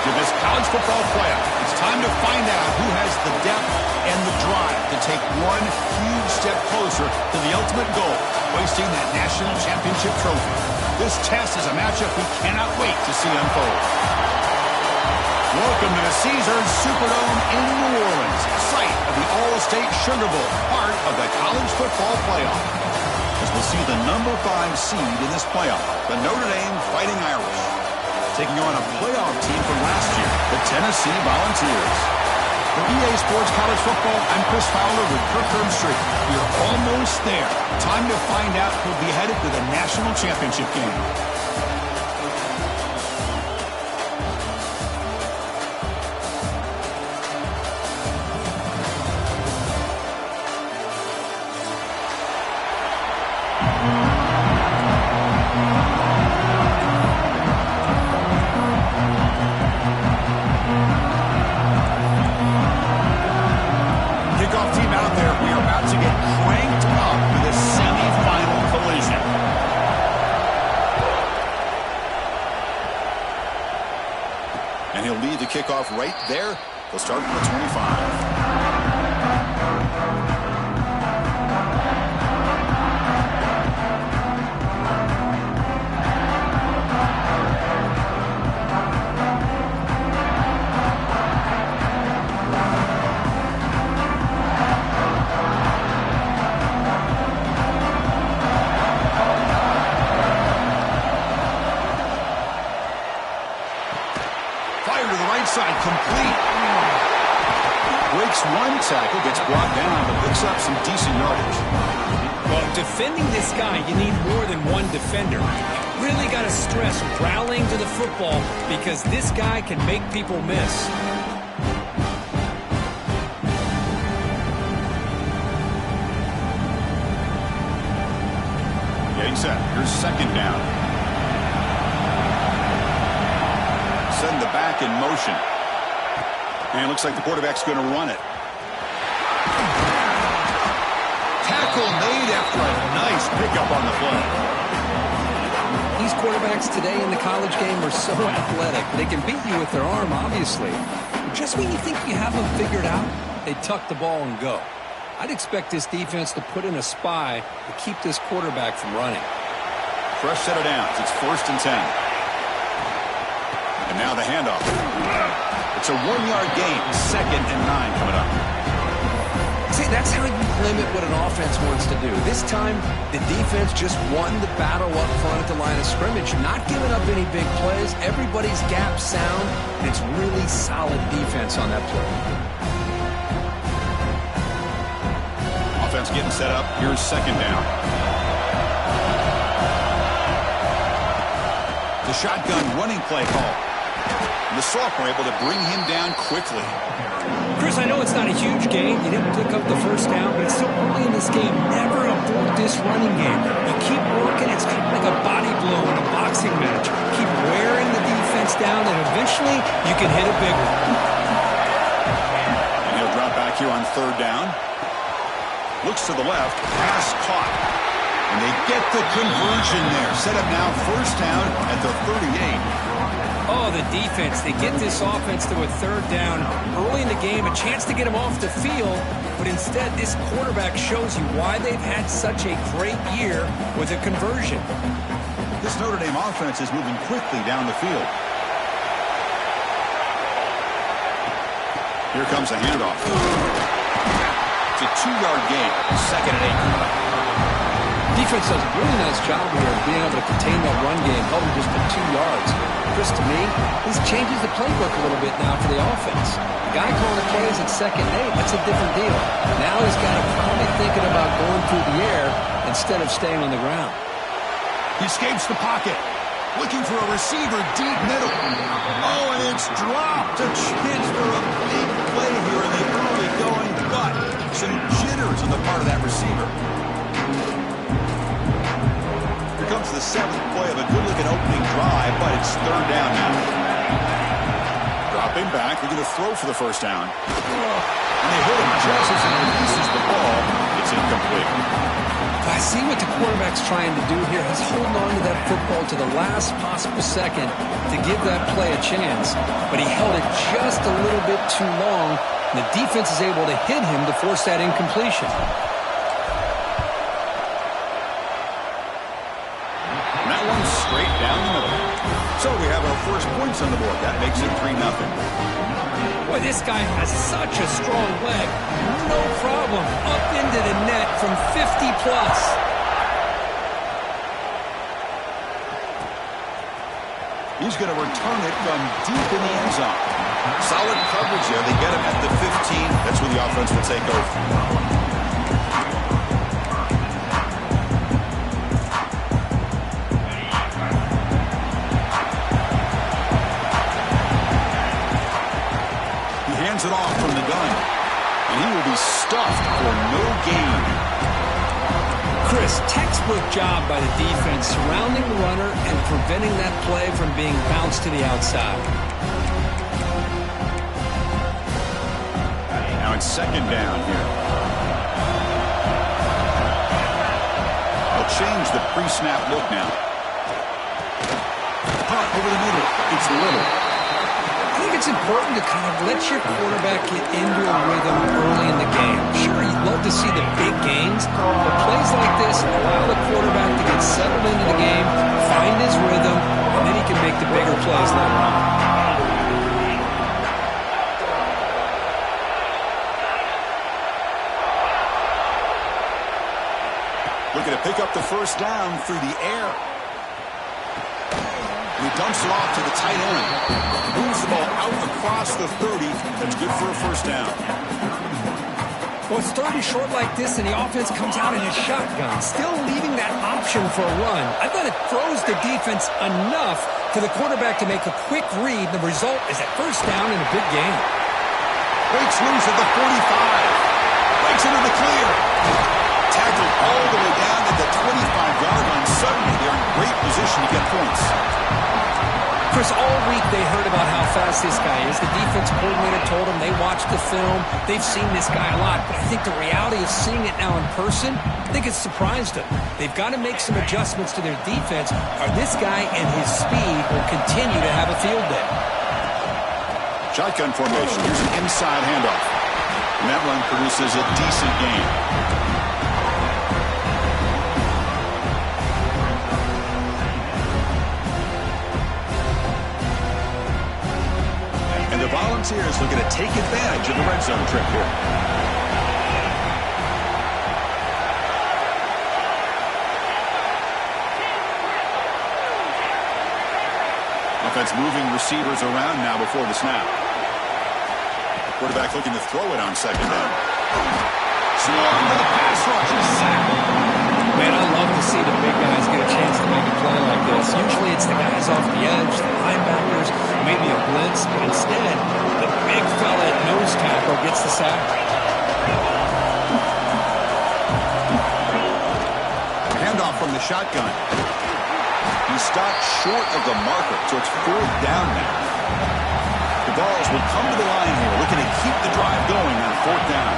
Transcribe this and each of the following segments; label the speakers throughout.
Speaker 1: to this college football playoff. It's time to find out who has the depth and the drive to take one huge step closer to the ultimate goal, hoisting that national championship trophy. This test is a matchup we cannot wait to see unfold. Welcome to the Caesars Superdome in New Orleans, site of the All-State Sugar Bowl, part of the college football playoff. As we'll see the number 5 seed in this playoff, the Notre Dame Fighting Irish, taking on a playoff team from last year, the Tennessee Volunteers. For EA Sports College Football, I'm Chris Fowler with Kirk Herbstreit. We're almost there. Time to find out who'll be headed to the national championship game. And he'll lead the kickoff right there. They'll start from the 25. Side complete. Breaks one tackle, gets brought down, but picks up some decent yardage.
Speaker 2: Well, defending this guy, you need more than one defender. You really got to stress rallying to the football because this guy can make people miss.
Speaker 1: Getting set. Here's second down. Send the back in motion. And it looks like the quarterback's going to run it. Tackle made after a nice pickup on the play.
Speaker 2: These quarterbacks today in the college game are so athletic. They can beat you with their arm, obviously. Just when you think you have them figured out, they tuck the ball and go. I'd expect this defense to put in a spy to keep this quarterback from running.
Speaker 1: Fresh set of downs. It's 1st and 10. And now the handoff. It's a 1-yard gain. 2nd and 9 coming up.
Speaker 2: See, that's how you limit what an offense wants to do. This time, the defense just won the battle up front at the line of scrimmage, not giving up any big plays. Everybody's gap sound, and it's really solid defense on that play.
Speaker 1: Offense getting set up. Here's 2nd down. The shotgun running play call. And the sophomore able to bring him down quickly.
Speaker 2: Chris, I know it's not a huge game. You didn't pick up the first down, but it's so early in this game. Never abort this running game. You keep working. It's kind of like a body blow in a boxing match. Keep wearing the defense down, and eventually you can hit a big one.
Speaker 1: And he'll drop back here on 3rd down. Looks to the left. Pass caught. And they get the conversion there. Set up now 1st down at the 38.
Speaker 2: Oh, the defense. They get this offense to a 3rd down early in the game, a chance to get him off the field, but instead this quarterback shows you why they've had such a great year with a conversion.
Speaker 1: This Notre Dame offense is moving quickly down the field. Here comes a handoff. It's a 2-yard gain. 2nd and 8.
Speaker 2: Defense does a really nice job here of being able to contain that run game, helping just for 2 yards. Chris, to me, this changes the playbook a little bit now for the offense. The guy calling the plays at 2nd and 8, that's a different deal. Now he's got to probably thinking about going through the air instead of staying on the ground.
Speaker 1: He escapes the pocket. Looking for a receiver deep middle. Oh, and it's dropped. A chance for a big play here in the early going, but some jitters on the part of that receiver. Here comes the 7th play of a good-looking opening drive, but it's 3rd down now. Dropping back, looking to throw for the 1st down. And they hit him just as he releases the ball. It's incomplete.
Speaker 2: I see what the quarterback's trying to do here. He's holding on to that football to the last possible second to give that play a chance. But he held it just a little bit too long. And the defense is able to hit him to force that incompletion.
Speaker 1: And that one's straight down the middle. So we have our first points on the board. That makes it 3-0.
Speaker 2: Boy, this guy has such a strong leg. No problem. Up into the net from 50+.
Speaker 1: He's going to return it from deep in the end zone. Solid coverage there. They get him at the 15. That's where the offense will take over. It off from the gun, and he will be stuffed for no gain.
Speaker 2: Chris, textbook job by the defense surrounding the runner and preventing that play from being bounced to the outside.
Speaker 1: Now it's second down here. They'll change the pre-snap look now. Punt over the middle. It's Little.
Speaker 2: I think it's important to kind of let your quarterback get into a rhythm early in the game. Sure, you'd love to see the big gains, but plays like this allow the quarterback to get settled into the game, find his rhythm, and then he can make the bigger plays later on.
Speaker 1: Looking to pick up the first down through the air. He dumps it off to the tight end. Moves the ball out across the 30. That's good for a first down.
Speaker 2: Well, it's third and short like this, and the offense comes out in a shotgun, still leaving that option for a run. I thought it throws the defense enough for the quarterback to make a quick read. The result is a first down in a big game.
Speaker 1: Breaks loose at the 45. Breaks into the clear. Tackled all the way down at the 25-yard line. Suddenly, they're in great position to get points.
Speaker 2: Chris, all week they heard about how fast this guy is. The defense coordinator told them they watched the film. They've seen this guy a lot. But I think the reality of seeing it now in person, I think it's surprised them. They've got to make some adjustments to their defense, or this guy and his speed will continue to have a field day.
Speaker 1: Shotgun formation. Here's an inside handoff. And that run produces a decent gain. The Volunteers looking to take advantage of the red zone trip here. Offense moving receivers around now before the snap. Quarterback looking to throw it on second down. Small into the pass rush. Sack.
Speaker 2: Man, I love to see the big guys get a chance to make a play like this. Usually it's the guys off the edge, the linebackers, maybe a blitz, but instead, the big fella at nose tackle gets the sack.
Speaker 1: Handoff from the shotgun. He stopped short of the marker, so it's fourth down now. The Vols will come to the line here, looking to keep the drive going on fourth down.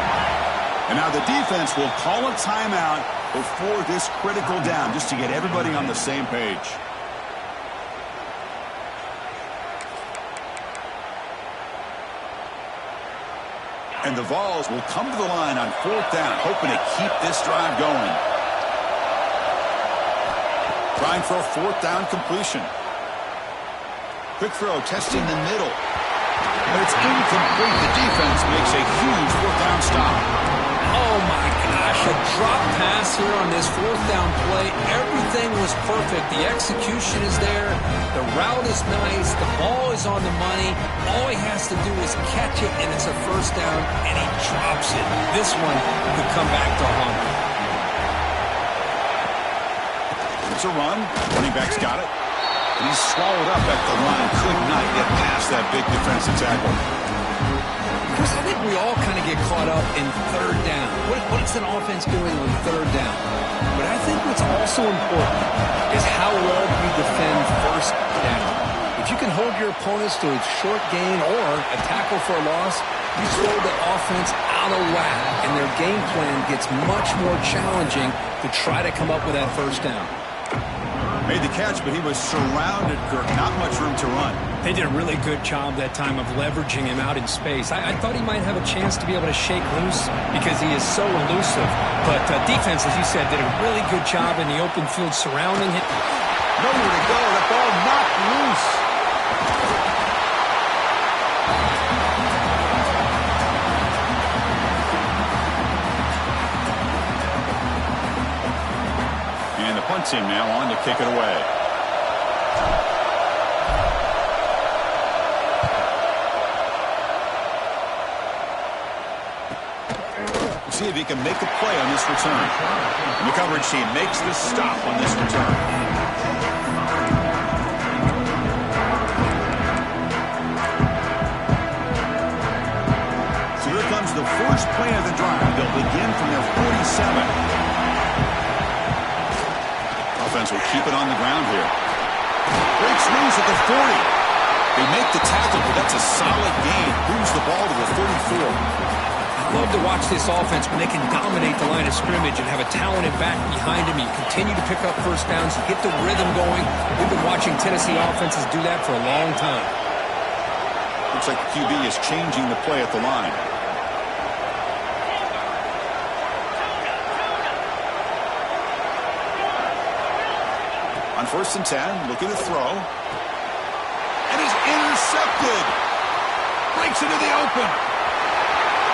Speaker 1: And now the defense will call a timeout before this critical down, just to get everybody on the same page. And the Vols will come to the line on fourth down, hoping to keep this drive going. Trying for a fourth down completion. Quick throw, testing the middle. But it's incomplete. The defense makes a huge fourth down stop.
Speaker 2: Oh, my gosh, a drop pass here on this fourth down play. Everything was perfect. The execution is there. The route is nice. The ball is on the money. All he has to do is catch it, and it's a first down, and he drops it. This one could come back to haunt him.
Speaker 1: It's a run. Running back's got it. And he's swallowed up at the line. Could not get past that big defensive tackle.
Speaker 2: Chris, I think we all kind of get caught up in third down. What's an offense doing on third down? But I think what's also important is how well you defend first down. If you can hold your opponents to a short gain or a tackle for a loss, you slow the offense out out of whack, and their game plan gets much more challenging to try to come up with that first down.
Speaker 1: Made the catch, but he was surrounded, Kirk. Not much room to run.
Speaker 2: They did a really good job that time of leveraging him out in space. I thought he might have a chance to be able to shake loose because he is so elusive. But defense, as you said, did a really good job in the open field surrounding him.
Speaker 1: Nowhere to go. That ball knocked loose. And the punt team now on to kick it away. See if he can make a play on this return. And the coverage team makes the stop on this return. So here comes the first play of the drive. They'll begin from their 47. Offense will keep it on the ground here. Breaks loose at the 40. They make the tackle, but that's a solid gain. Moves the ball to the 34.
Speaker 2: Love to watch this offense when they can dominate the line of scrimmage and have a talented back behind him. You continue to pick up first downs. You get the rhythm going. We've been watching Tennessee offenses do that for a long time.
Speaker 1: Looks like the QB is changing the play at the line. On 1st and 10, looking to throw. And is intercepted. Breaks into the open.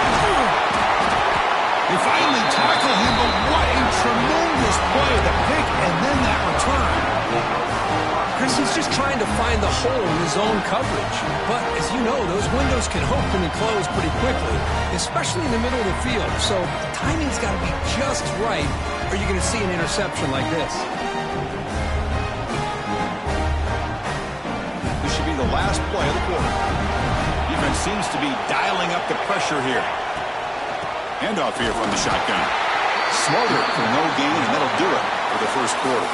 Speaker 1: They finally tackle him, but what a tremendous play. The pick and then that return.
Speaker 2: Chris, he's just trying to find the hole in his own coverage. But as you know, those windows can open and close pretty quickly, especially in the middle of the field. So the timing's got to be just right, or you're going to see an interception like this.
Speaker 1: This should be the last play of the quarter. Defense seems to be dialing up the pressure here. Handoff here from the shotgun. Smothered for no gain, and that'll do it for the first quarter.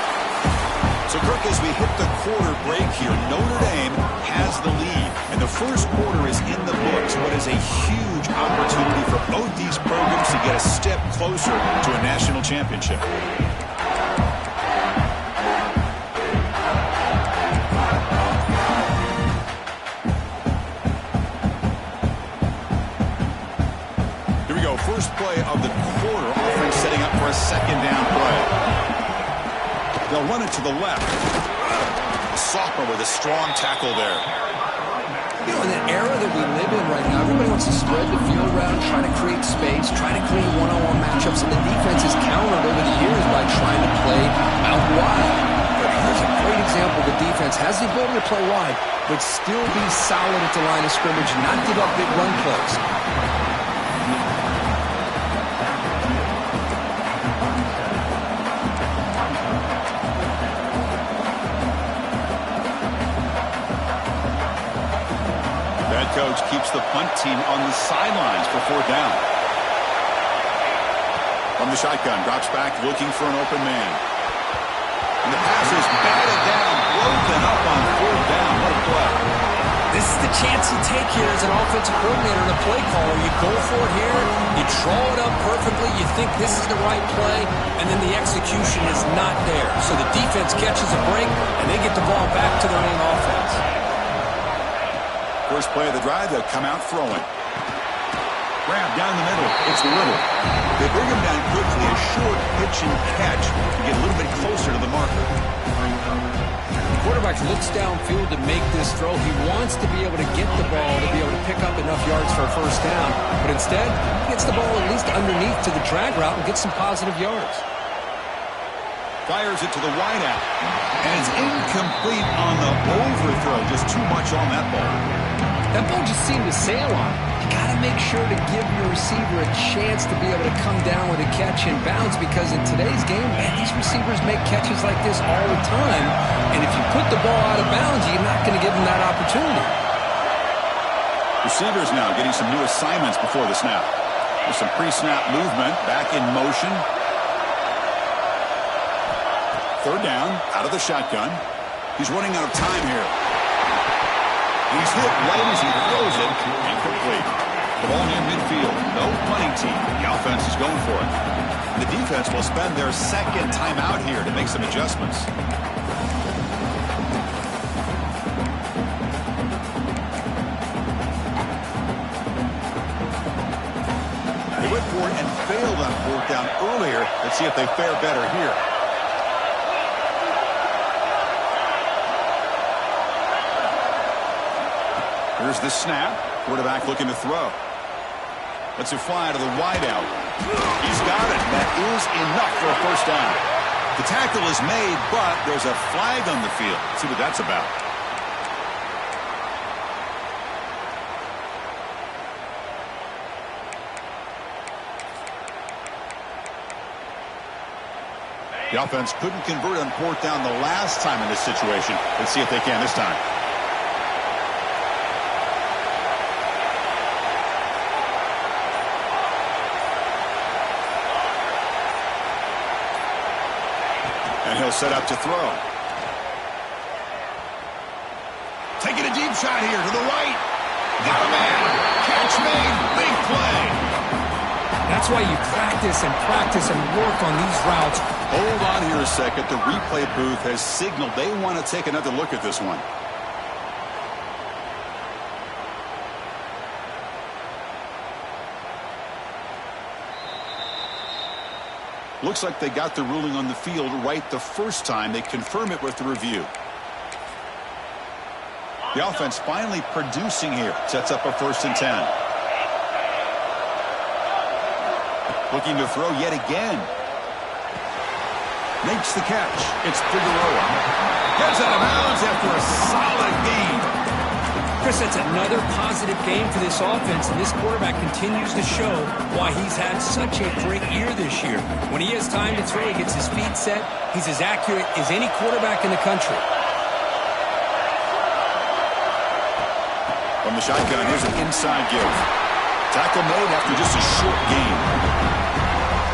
Speaker 1: So, Kirk, as we hit the quarter break here, Notre Dame has the lead, and the first quarter is in the books. What is a huge opportunity for both these programs to get a step closer to a national championship. First play of the quarter. Offense setting up for a second down play. They'll run it to the left. A sophomore with a strong tackle there.
Speaker 2: You know, in the era that we live in right now, everybody wants to spread the field around, try to create space, try to create one-on-one matchups, and the defense is countered over the years by trying to play out wide. But here's a great example. The defense has the ability to play wide, but still be solid at the line of scrimmage and not give up big run plays.
Speaker 1: Coach keeps the punt team on the sidelines for 4th down. From the shotgun, drops back looking for an open man. And the pass is batted down, broken up on 4th down. What a play.
Speaker 2: This is the chance you take here as an offensive coordinator and a play caller. You go for it here, you draw it up perfectly, you think this is the right play, and then the execution is not there. So the defense catches a break, and they get the ball back to their own offense.
Speaker 1: First play of the drive, they'll come out throwing. Grab down the middle. It's Little. They bring him down quickly. A short pitch and catch to get a little bit closer to the marker.
Speaker 2: The quarterback looks downfield to make this throw. He wants to be able to get the ball to be able to pick up enough yards for a first down. But instead, he gets the ball at least underneath to the drag route and gets some positive yards.
Speaker 1: Fires it to the wideout. And it's incomplete on the overthrow. Just too much on that ball.
Speaker 2: That ball just seemed to sail on. You got to make sure to give your receiver a chance to be able to come down with a catch and bounce, because in today's game, man, these receivers make catches like this all the time. And if you put the ball out of bounds, you're not going to give them that opportunity.
Speaker 1: Receivers now getting some new assignments before the snap. There's some pre-snap movement, back in motion. 3rd down, out of the shotgun. He's running out of time here. He's hit right as he throws it, incomplete. The ball near midfield. No punting team. The offense is going for it. And the defense will spend their second timeout here to make some adjustments. They went for it and failed on fourth down earlier. Let's see if they fare better here. Here's the snap. Quarterback looking to throw. Lets it fly to the wideout. He's got it. That is enough for a first down. The tackle is made, but there's a flag on the field. Let's see what that's about. The offense couldn't convert on fourth down the last time in this situation. Let's see if they can this time. And he'll set up to throw. Taking a deep shot here to the right. Got a man. Catch made. Big play.
Speaker 2: That's why you practice and work on these routes.
Speaker 1: Hold on here a second. The replay booth has signaled they want to take another look at this one. Looks like they got the ruling on the field right the first time. They confirm it with the review. The offense finally producing here. Sets up a 1st and 10. Looking to throw yet again. Makes the catch. It's Figueroa. Gets out of bounds after a solid game.
Speaker 2: Chris, that's another positive game for this offense, and this quarterback continues to show why he's had such a great year this year. When he has time to throw, he gets his feet set. He's as accurate as any quarterback in the country.
Speaker 1: From the shotgun, here's an inside give. Tackle made after just a short game.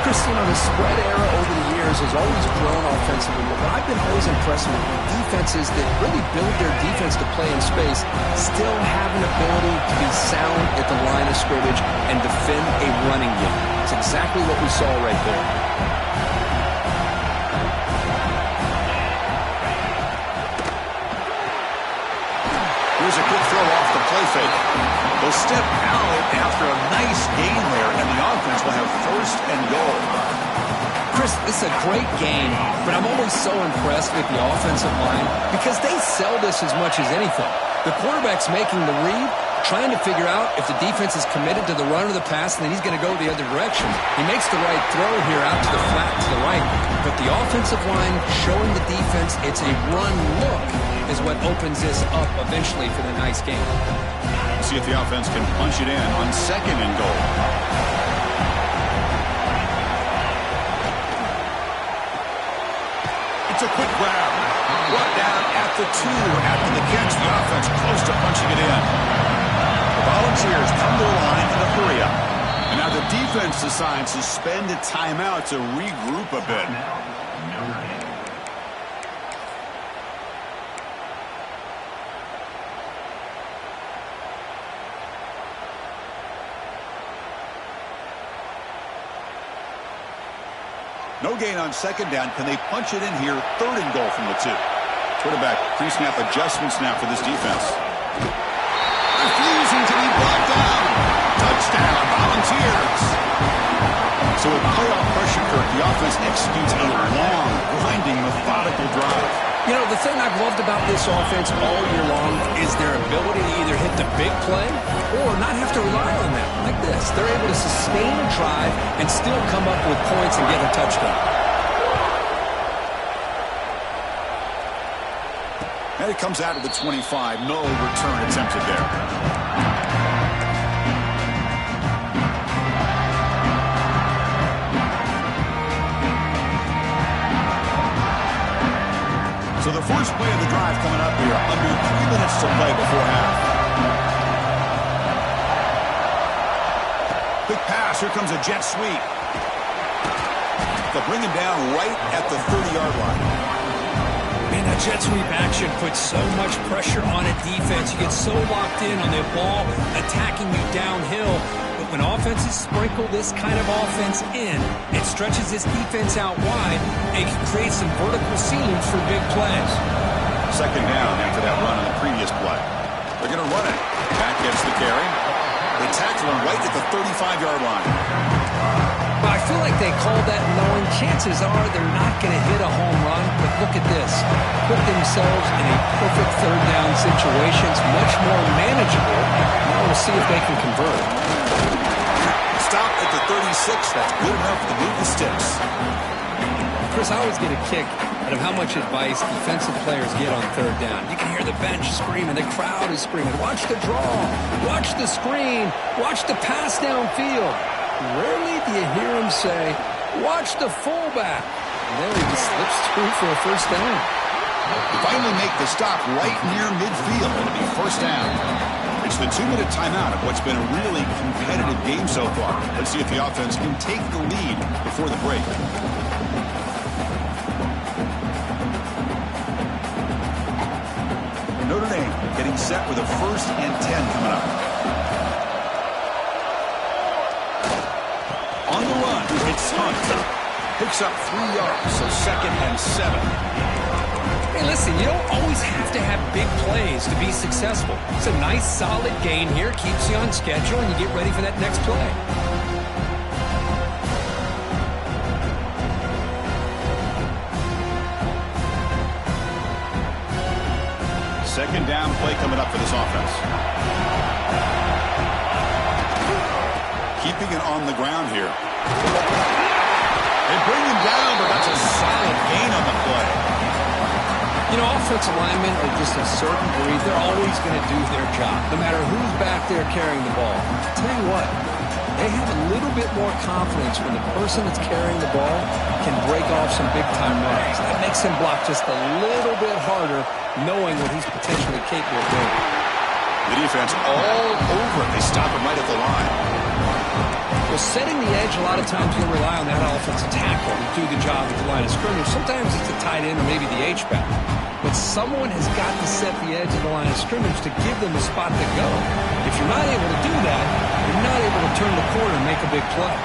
Speaker 2: Chris, you know, the spread era over the years has always grown offensively, but I've been always impressed with defenses that really build their defense to play in space, still have an ability to be sound at the line of scrimmage and defend a running game. It's exactly what we saw right there.
Speaker 1: Here's a quick throw off the play fake. They'll step out after a nice gain there, and the offense will have 1st and goal.
Speaker 2: Chris, this is a great game, but I'm always so impressed with the offensive line because they sell this as much as anything. The quarterback's making the read, trying to figure out if the defense is committed to the run or the pass, and then he's going to go the other direction. He makes the right throw here out to the flat to the right, but the offensive line showing the defense it's a run look is what opens this up eventually for the nice game.
Speaker 1: See if the offense can punch it in on 2nd and goal. It's a quick grab. Brought down at the 2 after the catch. The offense close to punching it in. The Volunteers come to the line in a hurry up. And now the defense decides to spend a timeout to regroup a bit. No gain on 2nd down. Can they punch it in here? 3rd and goal from the 2. Quarterback pre-snap adjustments now for this defense. Refusing to be brought down. Touchdown, Volunteers. So with playoff pressure, Kirk, the offense executes a long, grinding, methodical drive.
Speaker 2: You know, the thing I've loved about this offense all year long is their ability to either hit the big play or not have to rely on that. Like this, they're able to sustain a drive and still come up with points and get a touchdown.
Speaker 1: And it comes out of the 25. No return attempted there. So the first play of the drive coming up here. Under 3 minutes to play before half. Quick pass. Here comes a jet sweep. They'll bring him down right at the 30-yard line.
Speaker 2: Man, that Jet sweep action puts so much pressure on a defense. You get so locked in on the ball attacking you downhill. But when offenses sprinkle this kind of offense in, it stretches this defense out wide and can create some vertical seams for big plays.
Speaker 1: Second down after that run on the previous play. They're going to run it. Back gets the carry. They tackle him right at the 35-yard line.
Speaker 2: Well, I feel like they called that knowing chances are they're not going to hit a home run. But look at this. Put themselves in a perfect third down situation. It's much more manageable. Now we'll see if they can convert.
Speaker 1: Stop at the 36. That's good enough to move the sticks.
Speaker 2: Chris, I always get a kick out of how much advice defensive players get on third down. You can hear the bench screaming. The crowd is screaming. Watch the draw. Watch the screen. Watch the pass downfield. Rarely do you hear him say, watch the fullback. And then he just slips through for a first down.
Speaker 1: They finally make the stop right near midfield. It'll be first down. It's the 2-minute timeout of what's been a really competitive game so far. Let's see if the offense can take the lead before the break. Notre Dame getting set with a 1st and 10 coming up. On the run, it's Hunt. Picks up 3 yards, so 2nd and 7.
Speaker 2: Hey, listen, you don't always have to have big plays to be successful. It's a nice, solid gain here. Keeps you on schedule, and you get ready for that next play.
Speaker 1: Second down play coming up for this offense. Keeping it on the ground here. They bring him down, but that's a solid gain on the play.
Speaker 2: You know, offensive linemen are just a certain breed. They're always going to do their job, no matter who's back there carrying the ball. I'll tell you what, they have a little bit more confidence when the person that's carrying the ball can break off some big-time runs. That makes him block just a little bit harder, knowing what he's potentially capable of doing.
Speaker 1: The defense all over it. They stop him right at the line.
Speaker 2: Well, setting the edge, a lot of times you'll rely on that offensive tackle to do the job at the line of scrimmage. Sometimes it's a tight end or maybe the H-back. But someone has got to set the edge of the line of scrimmage to give them a spot to go. If you're not able to do that, you're not able to turn the corner and make a big play.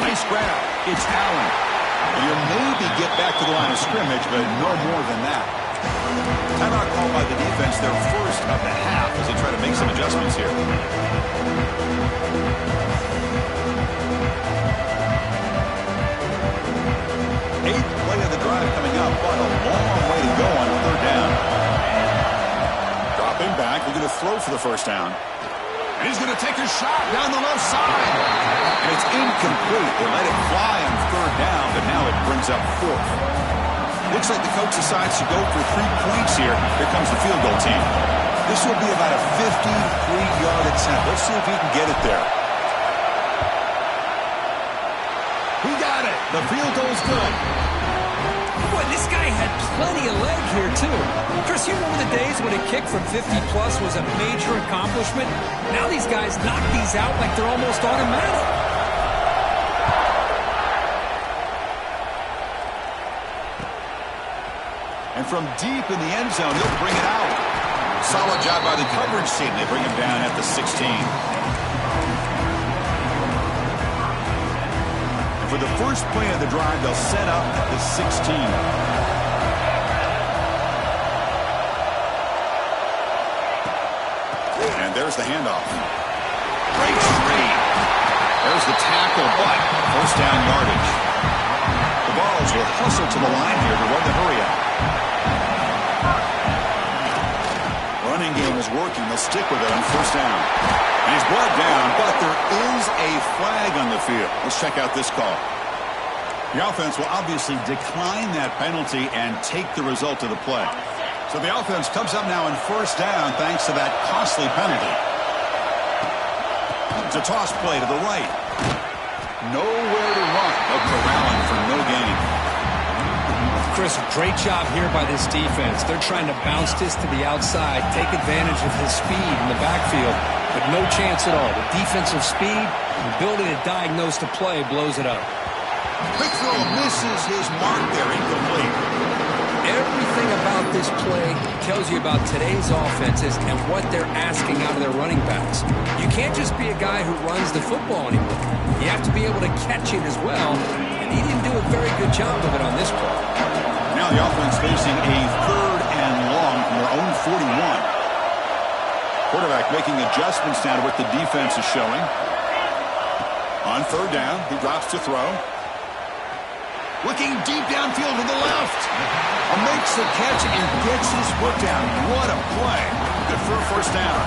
Speaker 1: Nice grab. It's Allen. You maybe get back to the line of scrimmage, but no more than that. Timeout called by the defense, their first of the half, as they try to make some adjustments here. Eighth play of the drive coming up, but a long way to go on 3rd down. Dropping back, they're going to throw for the first down. And he's going to take a shot down the left side. And it's incomplete. They let it fly on 3rd down, but now it brings up 4th. Looks like the coach decides to go for 3 points here. Here comes the field goal team. This will be about a 53-yard attempt. Let's see if he can get it there. He got it. The field goal's good.
Speaker 2: Boy, this guy had plenty of leg here, too. Chris, you remember the days when a kick from 50-plus was a major accomplishment? Now these guys knock these out like they're almost automatic.
Speaker 1: And from deep in the end zone, he'll bring it out. Solid job by the coverage team. They bring him down at the 16. And for the first play of the drive, they'll set up at the 16. And there's the handoff. Great screen. There's the tackle, but first down yardage. The Vols will hustle to the line here to run the hurry-up. Running game is working. They'll stick with it on first down. And he's brought down, but there is a flag on the field. Let's check out this call. The offense will obviously decline that penalty and take the result of the play. So the offense comes up now in first down thanks to that costly penalty. It's a toss play to the right. Nowhere to run. They'll corral him for no gain.
Speaker 2: Chris, great job here by this defense. They're trying to bounce this to the outside, take advantage of his speed in the backfield, but no chance at all. The defensive speed, the ability to diagnose the play blows it up.
Speaker 1: Quick throw misses his mark there, incomplete.
Speaker 2: Everything about this play tells you about today's offenses and what they're asking out of their running backs. You can't just be a guy who runs the football anymore. You have to be able to catch it as well, and he didn't do a very good job of it on this play.
Speaker 1: Now the offense facing a 3rd and long from their own 41. Quarterback making adjustments now to what the defense is showing. On 3rd down, he drops to throw. Looking deep downfield to the left. Makes the catch and gets his foot down. What a play. Good for a 1st down.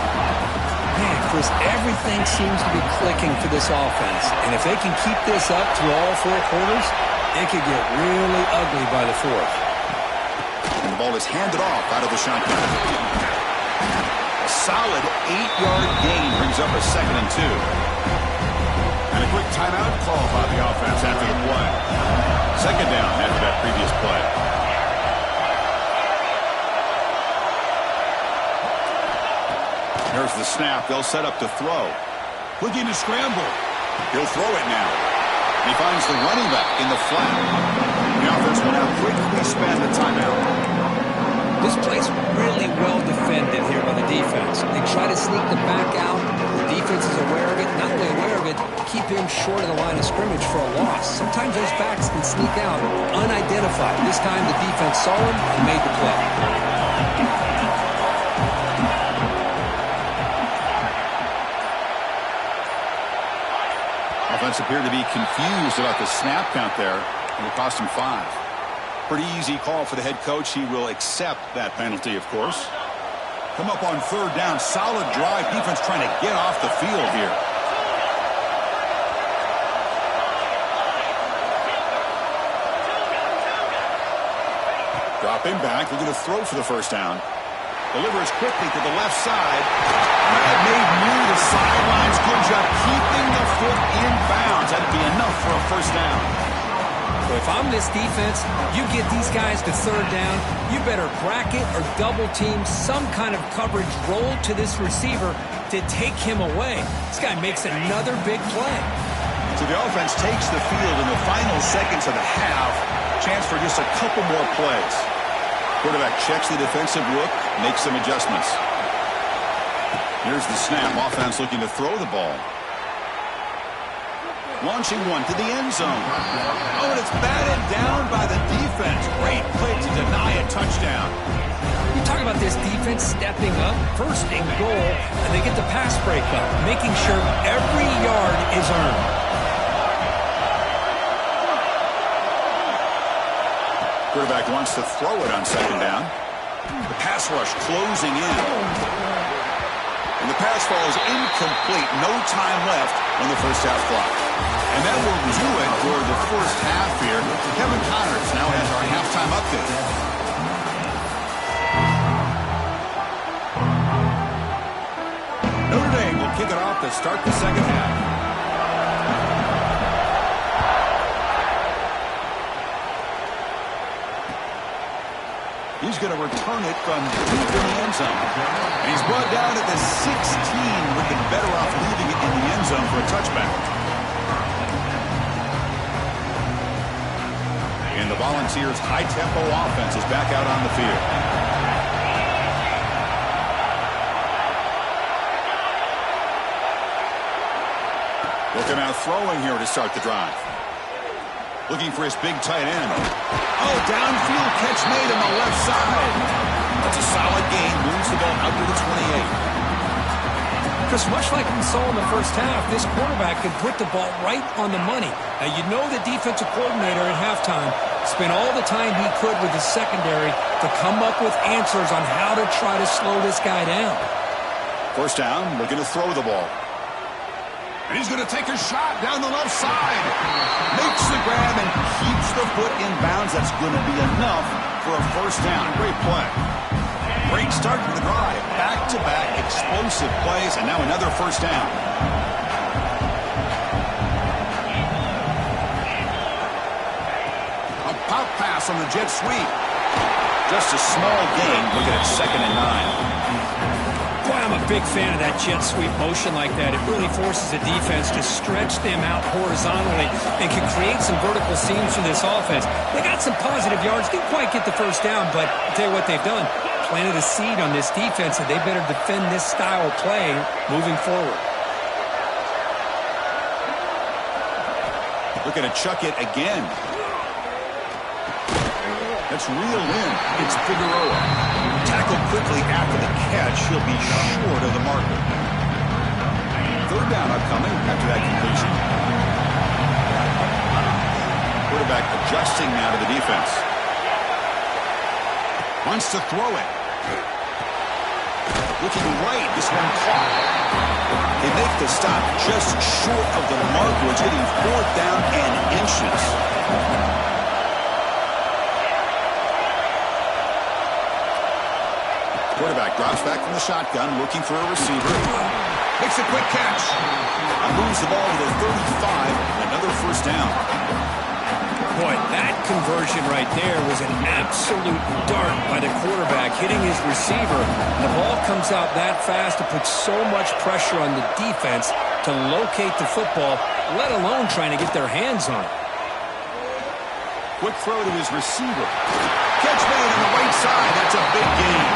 Speaker 2: Man, Chris, everything seems to be clicking for this offense. And if they can keep this up through all 4 quarters, it could get really ugly by the 4th.
Speaker 1: And the ball is handed off out of the shotgun. A solid 8-yard gain brings up a 2nd and 2. And a quick timeout call by the offense after the play. 2nd down after that previous play. Here's the snap. They'll set up to throw. Looking to scramble. He'll throw it now. He finds the running back in the flat. The offense will now quickly spend the timeout.
Speaker 2: This play's really well defended here by the defense. They try to sneak the back out. The defense is aware of it. Not only aware of it, keep him short of the line of scrimmage for a loss. Sometimes those backs can sneak out unidentified. This time the defense saw him and made the play.
Speaker 1: Offense appeared to be confused about the snap count there, and it cost him 5. Pretty easy call for the head coach. He will accept that penalty, of course. Come up on 3rd down. Solid drive. Defense trying to get off the field here. Dropping back. Looking to throw for the 1st down. Delivers quickly to the left side. That made near the sidelines. Good job keeping the foot in bounds. That'd be enough for a 1st down.
Speaker 2: So if I'm this defense, you get these guys to 3rd down, you better bracket or double team some kind of coverage roll to this receiver to take him away. This guy makes another big play.
Speaker 1: So the offense takes the field in the final seconds of the half. Chance for just a couple more plays. Quarterback checks the defensive look, makes some adjustments. Here's the snap. Offense looking to throw the ball. Launching one to the end zone. Oh, and it's batted down by the defense. Great play to deny a touchdown.
Speaker 2: You talk about this defense stepping up, 1st and goal, and they get the pass breakup, making sure every yard is earned.
Speaker 1: Quarterback wants to throw it on 2nd down. The pass rush closing in. And the pass falls incomplete. No time left on the 1st half clock. And that will do it for the 1st half here. Kevin Connors now has our halftime update. Notre Dame will kick it off to start the 2nd half. He's going to return it from deep in the end zone. And he's brought down at the 16. Would have been better off leaving it in the end zone for a touchback. And the Volunteers' high-tempo offense is back out on the field. Looking out throwing here to start the drive. Looking for his big tight end. Oh, downfield catch made on the left side. That's a solid gain. Moves the ball out to the 28.
Speaker 2: Chris, much like we saw in the 1st half, this quarterback could put the ball right on the money. Now, you know the defensive coordinator at halftime spent all the time he could with his secondary to come up with answers on how to try to slow this guy down.
Speaker 1: 1st down, looking to throw the ball. And he's going to take a shot down the left side. Makes the grab and keeps the foot in bounds. That's going to be enough for a 1st down. Great play. Great start to the drive. Back-to-back explosive plays, and now another 1st down. A pop pass on the jet sweep. Just a small gain. Look at it, 2nd and 9.
Speaker 2: Wow, I'm a
Speaker 3: big fan of that jet sweep motion like that. It really forces the defense to stretch them out horizontally and can create some vertical seams for this offense. They got some positive yards. Didn't quite get the first down, but I'll tell you what they've done. Planted a seed on this defense, and they better defend this style of play moving forward.
Speaker 1: Looking to chuck it again. That's reeled in. It's Figueroa. Tackled quickly after the catch. He'll be short of the marker. Third down upcoming after that completion. Quarterback adjusting now to the defense. Wants to throw it. Looking right. This one caught. They make the stop just short of the marker. It's hitting fourth down and inches. Quarterback drops back from the shotgun, looking for a receiver. Makes a quick catch. Moves the ball to the 35. Another first down.
Speaker 3: Boy, that conversion right there was an absolute dart by the quarterback, hitting his receiver. The ball comes out that fast to put so much pressure on the defense to locate the football, let alone trying to get their hands on it.
Speaker 1: Quick throw to his receiver. Catch made on the right side. That's a big gain.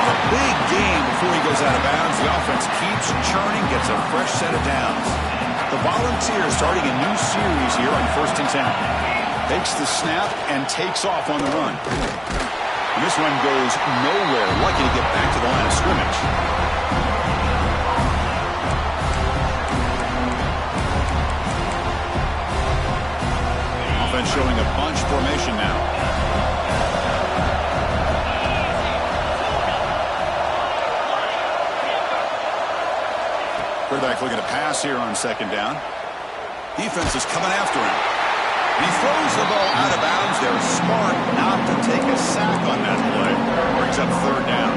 Speaker 1: A big gain before he goes out of bounds. The offense keeps churning, gets a fresh set of downs. The Volunteers starting a new series here on 1st and 10. Takes the snap and takes off on the run. And this one goes nowhere. Lucky to get back to the line of scrimmage. Offense showing a bunch formation now. Quarterback looking to pass here on second down. Defense is coming after him. He throws the ball out of bounds. They're smart not to take a sack on that play. Brings up third down.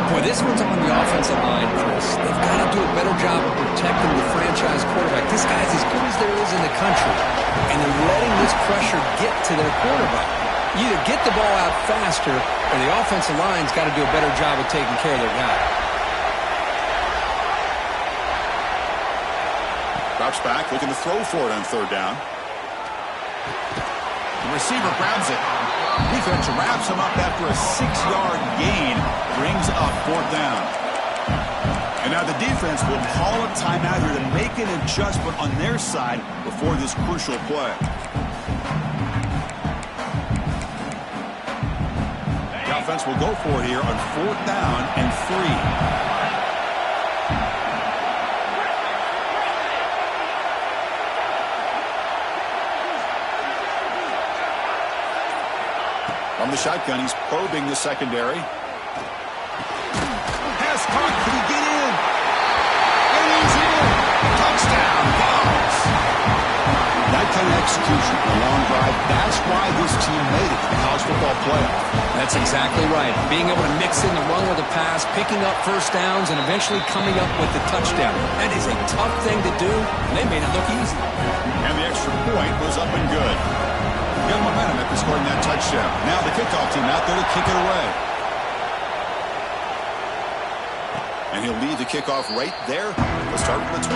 Speaker 2: Boy, this one's on the offensive line, Chris. They've got to do a better job of protecting the franchise quarterback. This guy's as good as there is in the country, and they're letting this pressure get to their quarterback. You either get the ball out faster, or the offensive line's got to do a better job of taking care of their guy.
Speaker 1: Drops back, looking to throw for it on third down. The receiver grabs it. Defense wraps him up after a 6-yard gain. Brings up fourth down. And now the defense will call a timeout here to make an adjustment on their side before this crucial play. The offense will go for it here on fourth down and 3. From the shotgun, he's probing the secondary. Pass caught. Can he get in? And he's in. Touchdown, Vols. That kind of execution, a long drive, that's why this team made it to the college football playoff.
Speaker 2: That's exactly right. Being able to mix in the run with the pass, picking up first downs, and eventually coming up with the touchdown. That is a tough thing to do, and they made it look easy.
Speaker 1: And the extra point was up and good. Good momentum after scoring that touchdown. Now the kickoff team out there to kick it away. And he'll lead the kickoff right there. We'll start from the 25.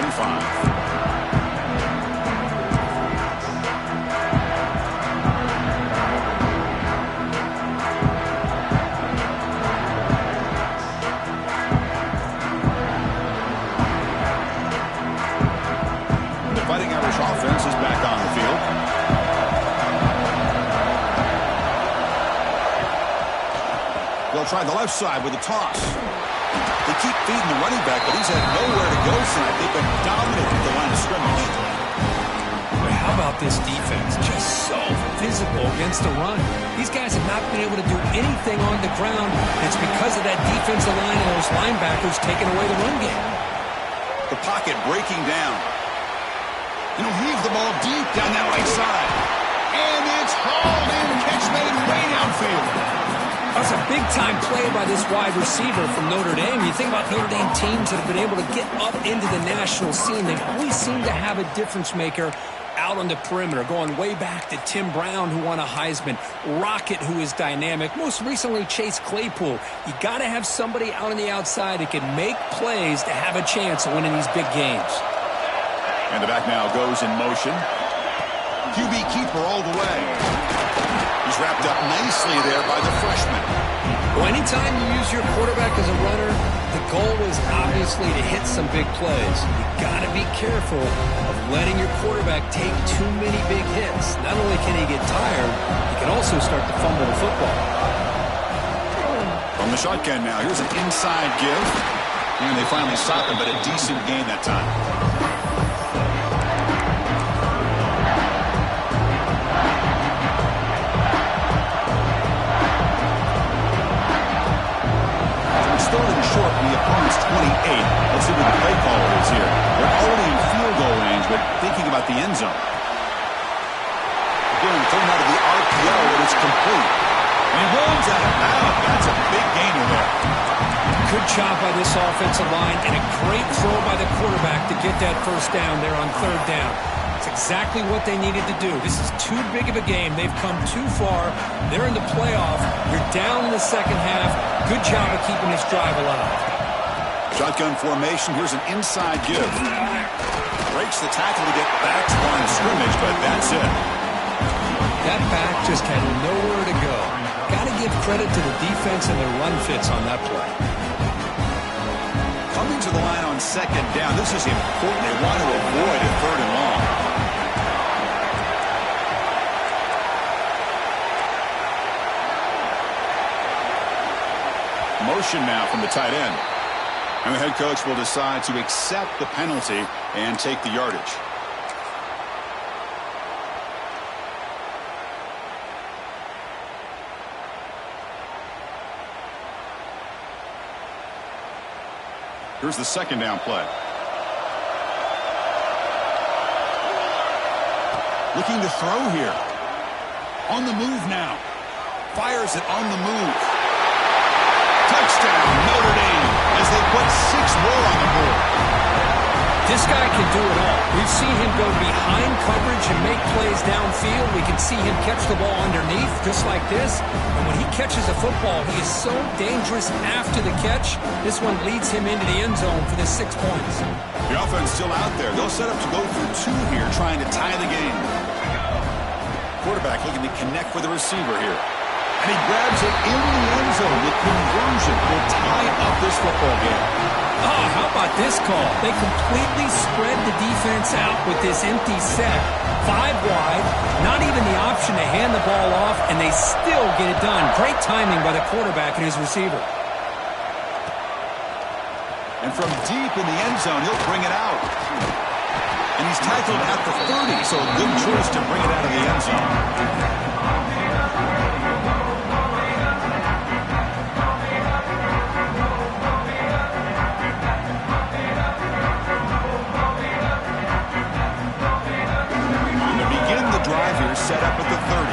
Speaker 1: The Fighting Irish offense is back on the field. They'll try the left side with a toss. They keep feeding the running back, but he's had nowhere to go tonight. They've been dominant at the line of scrimmage.
Speaker 3: But how about this defense? Just so physical against the run. These guys have not been able to do anything on the ground. It's because of that defensive line and those linebackers taking away the run game.
Speaker 1: The pocket breaking down. And he'll heave the ball deep down that right side. And it's hauled in. Catch made way downfield.
Speaker 2: That's a big-time play by this wide receiver from Notre Dame. You think about Notre Dame teams that have been able to get up into the national scene. They always seem to have a difference maker
Speaker 3: out on the perimeter, going way back to Tim Brown, who won a Heisman, Rocket, who is dynamic, most recently Chase Claypool. You got to have somebody out on the outside that can make plays to have a chance of winning these big games.
Speaker 1: And the back now goes in motion. QB keeper all the way. He's wrapped up nicely there by the freshman.
Speaker 3: Well, anytime you use your quarterback as a runner, the goal is obviously to hit some big plays. You got to be careful of letting your quarterback take too many big hits. Not only can he get tired, he can also start to fumble the football.
Speaker 1: From the shotgun now, here's an inside give. And they finally stop him, but a decent gain that time. Starting short in the opponent's 28. Let's see what the play caller is here. They're already in field goal range, but thinking about the end zone. Again, thrown out of the RPO, and it's complete. And he runs out of bounds. That's a big gainer there.
Speaker 3: Good job by this offensive line, and a great throw by the quarterback to get that first down there on third down. It's exactly what they needed to do. This is too big of a game. They've come too far. They're in the playoff. You're down in the second half. Good job of keeping this drive alive.
Speaker 1: Shotgun formation. Here's an inside give. Breaks the tackle to get back to the line of scrimmage, but that's it.
Speaker 3: That back just had nowhere to go. Got to give credit to the defense and their run fits on that play.
Speaker 1: Coming to the line on second down. This is important. They want to avoid a third and long. Motion now from the tight end. And the head coach will decide to accept the penalty and take the yardage. Here's the second down play. Looking to throw here. On the move now. Fires it on the move. Touchdown, Notre Dame, as they put 6 more on the board.
Speaker 3: This guy can do it all. We've seen him go behind coverage and make plays downfield. We can see him catch the ball underneath, just like this. And when he catches a football, he is so dangerous after the catch. This one leads him into the end zone for the 6 points.
Speaker 1: The offense still out there. They'll set up to go for 2 here, trying to tie the game. Quarterback looking to connect with the receiver here. And he grabs it in the end zone. The conversion will tie up this football game.
Speaker 3: Oh, how about this call? They completely spread the defense out with this empty set. 5 wide, not even the option to hand the ball off, and they still get it done. Great timing by the quarterback and his receiver.
Speaker 1: And from deep in the end zone, he'll bring it out. And he's tackled at the 30, so a good choice to bring it out of the end zone. Set up at the 30.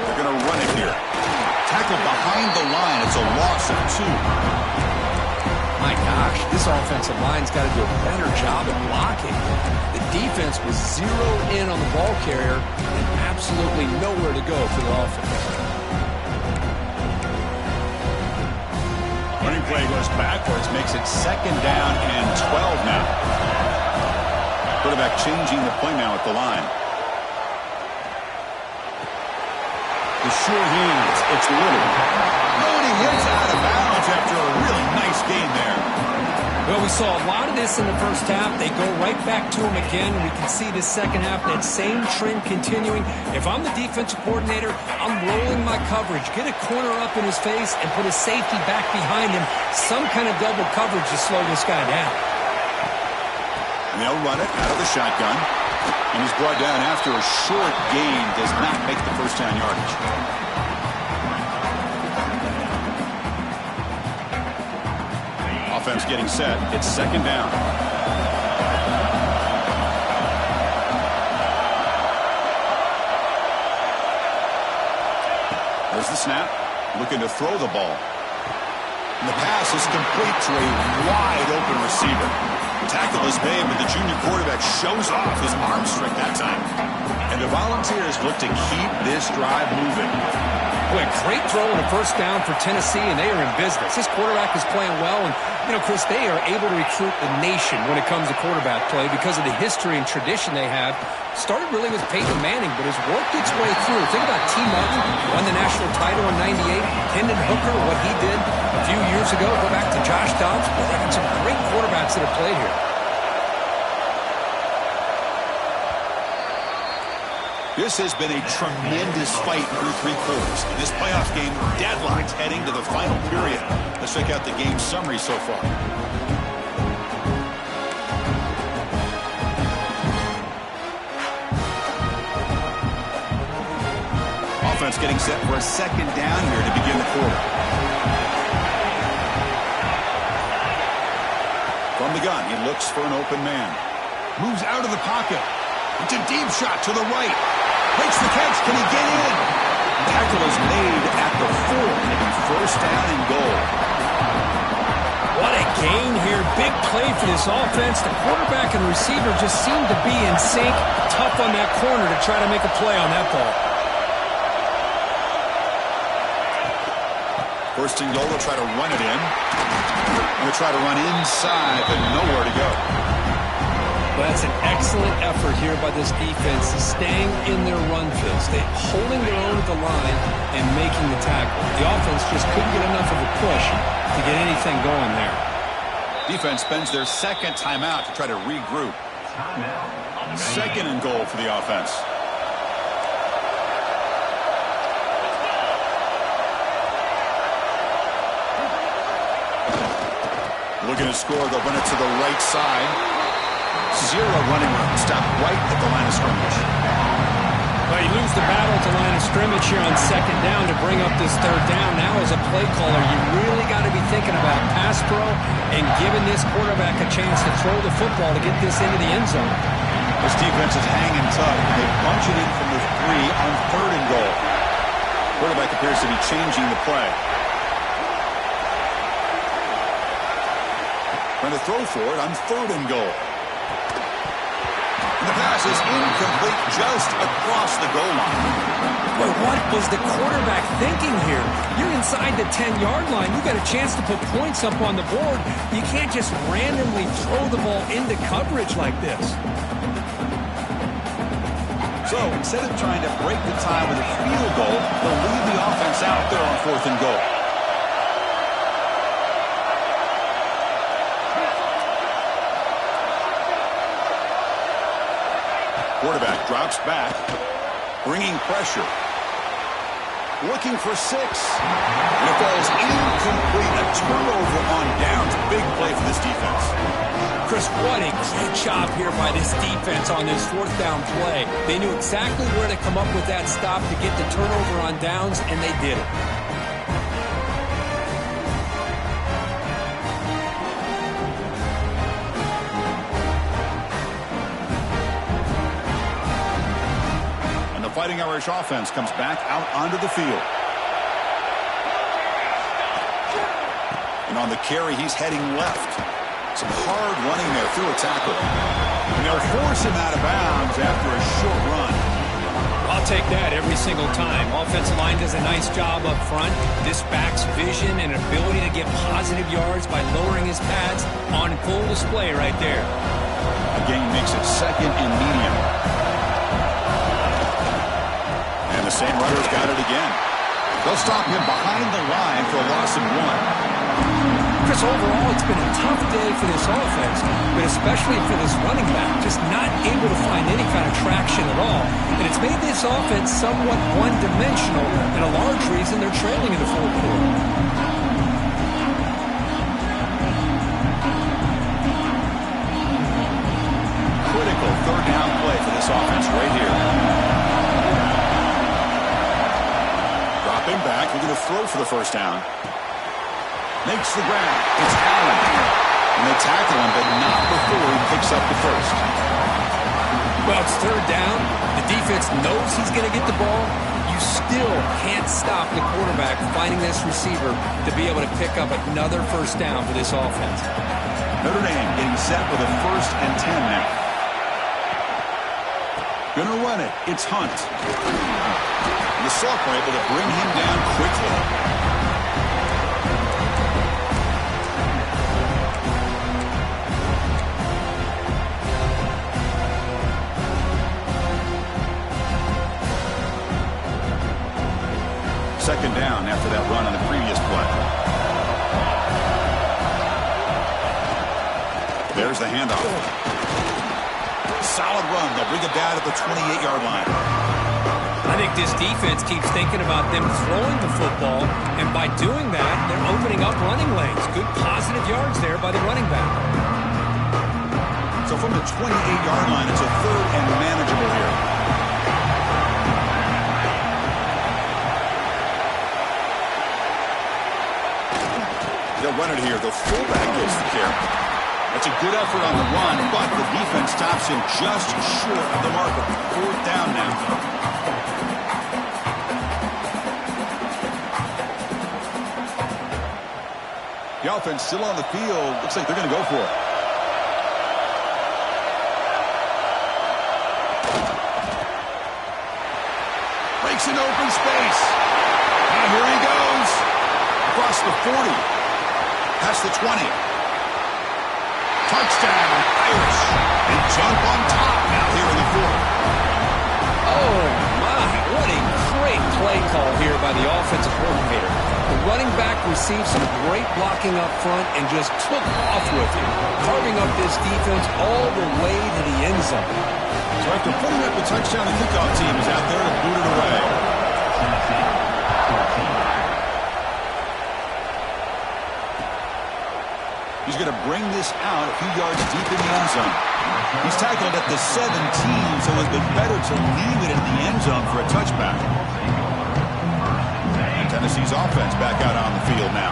Speaker 1: They're going to run it here. Tackled behind the line. It's a loss of 2.
Speaker 2: My gosh, this offensive line's got to do a better job of blocking. The defense was zeroed in on the ball carrier and absolutely nowhere to go for the offense.
Speaker 1: Running play goes backwards, makes it 2nd down and 12 now. Quarterback changing the play now at the line. The sure hands. It's Little. And he hits out of bounds after a really nice gain there.
Speaker 3: Well, we saw a lot of this in the first half. They go right back to him again. We can see the second half, that same trend continuing. If I'm the defensive coordinator, I'm rolling my coverage. Get a corner up in his face and put a safety back behind him. Some kind of double coverage to slow this guy down.
Speaker 1: And they'll run it out of the shotgun. And he's brought down after a short gain. Does not make the first down yardage. Offense getting set. It's 2nd down. There's the snap. Looking to throw the ball. And the pass is complete to a wide open receiver. Tackle is made, but the junior quarterback shows off his arm strength that time. And the Volunteers look to keep this drive moving.
Speaker 3: Boy, great throw and a first down for Tennessee, and they are in business. This quarterback is playing well, and, you know, Chris, they are able to recruit the nation when it comes to quarterback play because of the history and tradition they have. Started really with Peyton Manning, but has worked its way through. Think about T. Martin, won the national title in '98. Hendon Hooker, what he did a few years ago. Go back to Josh Dobbs. Boy, they got some great quarterbacks that have played here.
Speaker 1: This has been a tremendous fight through 3 quarters. This playoff game deadlocked heading to the final period. Let's check out the game summary so far. Offense getting set for a second down here to begin the quarter. From the gun, he looks for an open man. Moves out of the pocket. It's a deep shot to the right. Makes the catch. Can he get in? Tackle is made at the 4. It'll be first down and goal.
Speaker 3: What a gain here. Big play for this offense. The quarterback and receiver just seem to be in sync. Tough on that corner to try to make a play on that ball.
Speaker 1: First and goal, they'll try to run it in. They'll try to run inside, but nowhere to go.
Speaker 3: Well, that's an excellent effort here by this defense, staying in their run phase. They're holding their own at the line and making the tackle. The offense just couldn't get enough of a push to get anything going there.
Speaker 1: Defense spends their second timeout to try to regroup. Second and goal for the offense. Looking to score, they'll run it to the right side. 0 running room. Stop right at the line of scrimmage.
Speaker 3: Well, you lose the battle at the line of scrimmage here on second down to bring up this third down. Now, as a play caller, you really got to be thinking about pass pro and giving this quarterback a chance to throw the football to get this into the end zone.
Speaker 1: This defense is hanging tough. They bunch it in from the 3 on third and goal. Quarterback appears to be changing the play. Trying to throw for it on third and goal. And the pass is incomplete just across the goal line.
Speaker 3: But what was the quarterback thinking here? You're inside the 10-yard line. You got a chance to put points up on the board. You can't just randomly throw the ball into coverage like this.
Speaker 1: So instead of trying to break the tie with a field goal, they'll leave the offense out there on fourth and goal. Quarterback drops back, bringing pressure. Looking for 6. And it falls incomplete. A turnover on downs. Big play for this defense.
Speaker 3: Chris, what a great job here by this defense on this fourth down play. They knew exactly where to come up with that stop to get the turnover on downs, and they did it.
Speaker 1: Fighting Irish offense comes back out onto the field. And on the carry, he's heading left. Some hard running there through a tackle. And they'll force him out of bounds after a short run.
Speaker 3: I'll take that every single time. Offensive line does a nice job up front. This back's vision and ability to get positive yards by lowering his pads on full display right there.
Speaker 1: The game makes it second and medium. And the same runner's got it again. They'll stop him behind the line for a loss of 1.
Speaker 3: Chris, overall, it's been a tough day for this offense, but especially for this running back, just not able to find any kind of traction at all. And it's made this offense somewhat one-dimensional, and a large reason they're trailing in the fourth quarter.
Speaker 1: Critical third down play for this offense right here. Dropping back, looking to throw for the first down. Makes the grab. It's Allen. And they tackle him, but not before he picks up the first.
Speaker 3: Well, it's third down. The defense knows he's going to get the ball. You still can't stop the quarterback finding this receiver to be able to pick up another first down for this offense.
Speaker 1: Notre Dame getting set with a 1st and 10 now. Gonna run it. It's Hunt. The sophomore able to bring him down quickly. Second down after that run on the previous play. There's the handoff. Solid run. They'll bring it down at the 28-yard line.
Speaker 3: I think this defense keeps thinking about them throwing the football, and by doing that, they're opening up running lanes. Good positive yards there by the running back.
Speaker 1: So from the 28-yard line, it's a 3rd and manageable here. They'll run it here. The fullback gets the carry. That's a good effort on the run, but the defense stops him just short of the marker. 4th down now. The offense still on the field. Looks like they're going to go for it. Breaks into open space. And here he goes. Across the 40. Past the 20. Touchdown, Irish. They jump on top now here in the 4th.
Speaker 2: Oh, my. What a great play call here by the offensive coordinator. The running back received some great blocking up front and just took off with it, carving up this defense all the way to the end zone.
Speaker 1: So after putting up the touchdown, the kickoff team is out there to boot it away. He's going to bring this out a few yards deep in the end zone. He's tackled at the 17, so it would be better to leave it in the end zone for a touchback. And Tennessee's offense back out on the field now.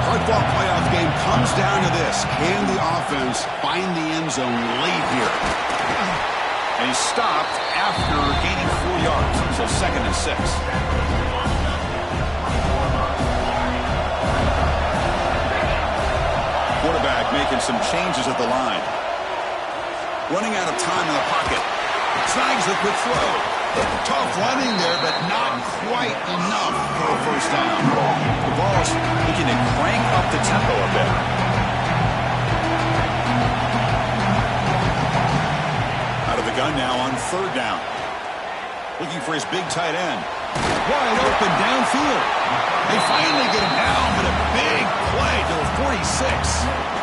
Speaker 1: Hard-fought playoff game comes down to this. Can the offense find the end zone late here? And he's stopped after gaining 4 yards, so 2nd and 6. Quarterback making some changes at the line. Running out of time in the pocket. Snags the quick throw. Tough running there, but not quite enough for a 1st down. The ball's looking to crank up the tempo a bit. Out of the gun now on 3rd down. Looking for his big tight end. Wide open downfield. They finally get him down, but a big play to the 46.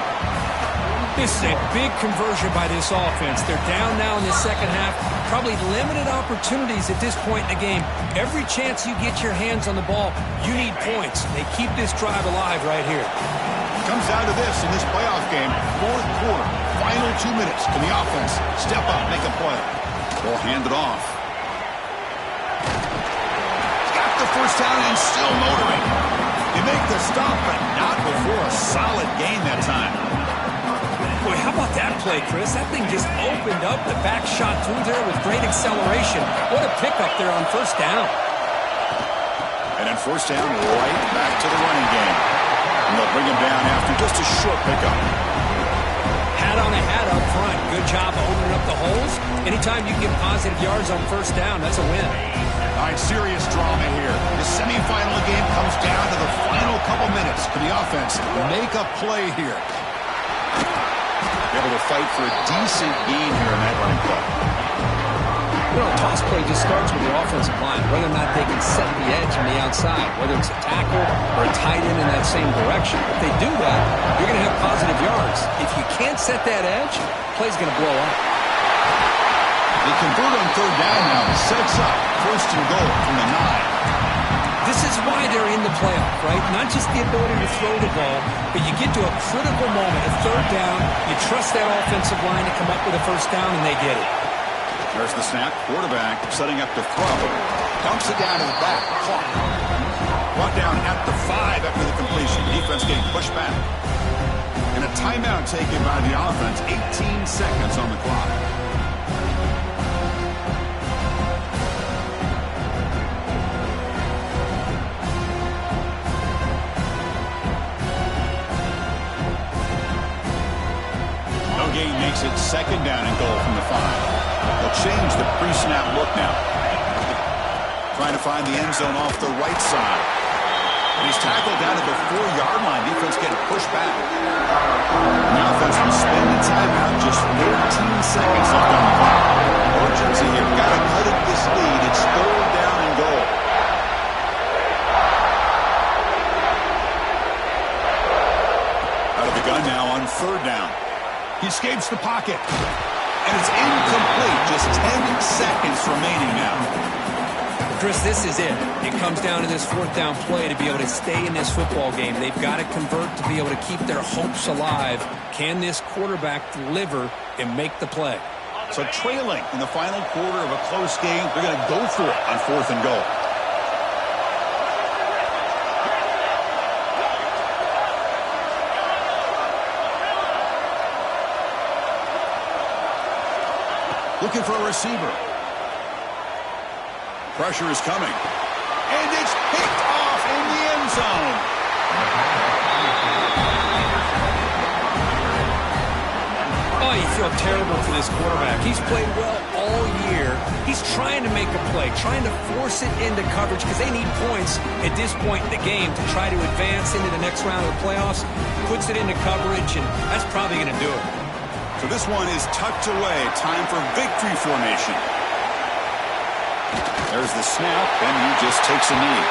Speaker 3: This is a big conversion by this offense. They're down now in the second half. Probably limited opportunities at this point in the game. Every chance you get your hands on the ball, you need points. They keep this drive alive right here.
Speaker 1: It comes down to this in this playoff game. 4th quarter, final 2 minutes. Can the offense step up, make a play? They'll hand it off. Got the 1st down and still motoring. They make the stop, but not before a solid gain that time.
Speaker 3: Boy, how about that play, Chris? That thing just opened up. The back shot through there with great acceleration. What a pickup there on 1st down.
Speaker 1: And then 1st down, right back to the running game. And they'll bring him down after just a short pickup.
Speaker 3: Hat on a hat up front. Good job opening up the holes. Anytime you get positive yards on 1st down, that's a win.
Speaker 1: All right, serious drama here. The semifinal game comes down to the final couple minutes. Can the offense make a play here? Able to fight for a decent gain here in that running play.
Speaker 2: You know, a toss play just starts with the offensive line, whether or not they can set the edge on the outside, whether it's a tackle or a tight end in that same direction. If they do that, you're going to have positive yards. If you can't set that edge, play's going to blow up.
Speaker 1: They convert on 3rd down now. Sets up 1st and goal from the 9.
Speaker 3: This is why they're in the playoff, right? Not just the ability to throw the ball, but you get to a critical moment, a 3rd down, you trust that offensive line to come up with a 1st down, and they get it.
Speaker 1: There's the snap. Quarterback setting up to throw. Dumps it down to the back. Clock. Brought down at the 5 after the completion. Defense getting pushed back. And a timeout taken by the offense. 18 seconds on the clock. pre-snap look now. Trying to find the end zone off the right side. And he's tackled down at the 4-yard line. Defense getting pushed back. Now offense will spend the timeout. Just 14 seconds left on the clock. Urgency here. Got to cut into this lead. It's 3rd down and goal. Out of the gun now on 3rd down. He escapes the pocket. And it's incomplete. Just 10 seconds remaining now.
Speaker 3: Chris, this is it. It comes down to this 4th down play to be able to stay in this football game. They've got to convert to be able to keep their hopes alive. Can this quarterback deliver and make the play?
Speaker 1: So trailing in the final quarter of a close game, they're going to go for it on 4th and goal. Looking for a receiver. Pressure is coming. And it's picked off in the end zone.
Speaker 3: Oh, you feel terrible for this quarterback. He's played well all year. He's trying to make a play, trying to force it into coverage because they need points at this point in the game to try to advance into the next round of the playoffs. Puts it into coverage, and that's probably going to do it.
Speaker 1: So this one is tucked away. Time for victory formation. There's the snap, and he just takes a knee.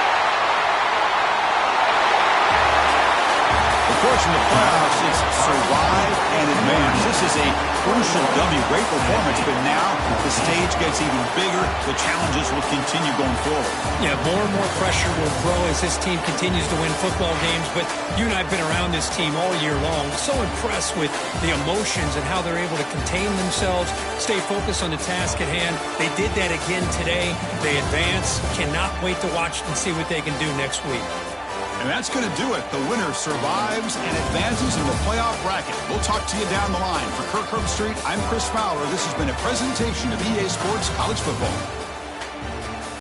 Speaker 1: Of course, in the playoffs, it's survive and advance. This is a crucial W. Great performance, but now the stage gets even bigger. The challenges will continue going forward.
Speaker 3: Yeah, more and more pressure will grow as this team continues to win football games, but you and I have been around this team all year long. So impressed with the emotions and how they're able to contain themselves, stay focused on the task at hand. They did that again today. They advance. Cannot wait to watch and see what they can do next week.
Speaker 1: And that's going to do it. The winner survives and advances in the playoff bracket. We'll talk to you down the line. For Kirk Herbstreit, I'm Chris Fowler. This has been a presentation of EA Sports College Football.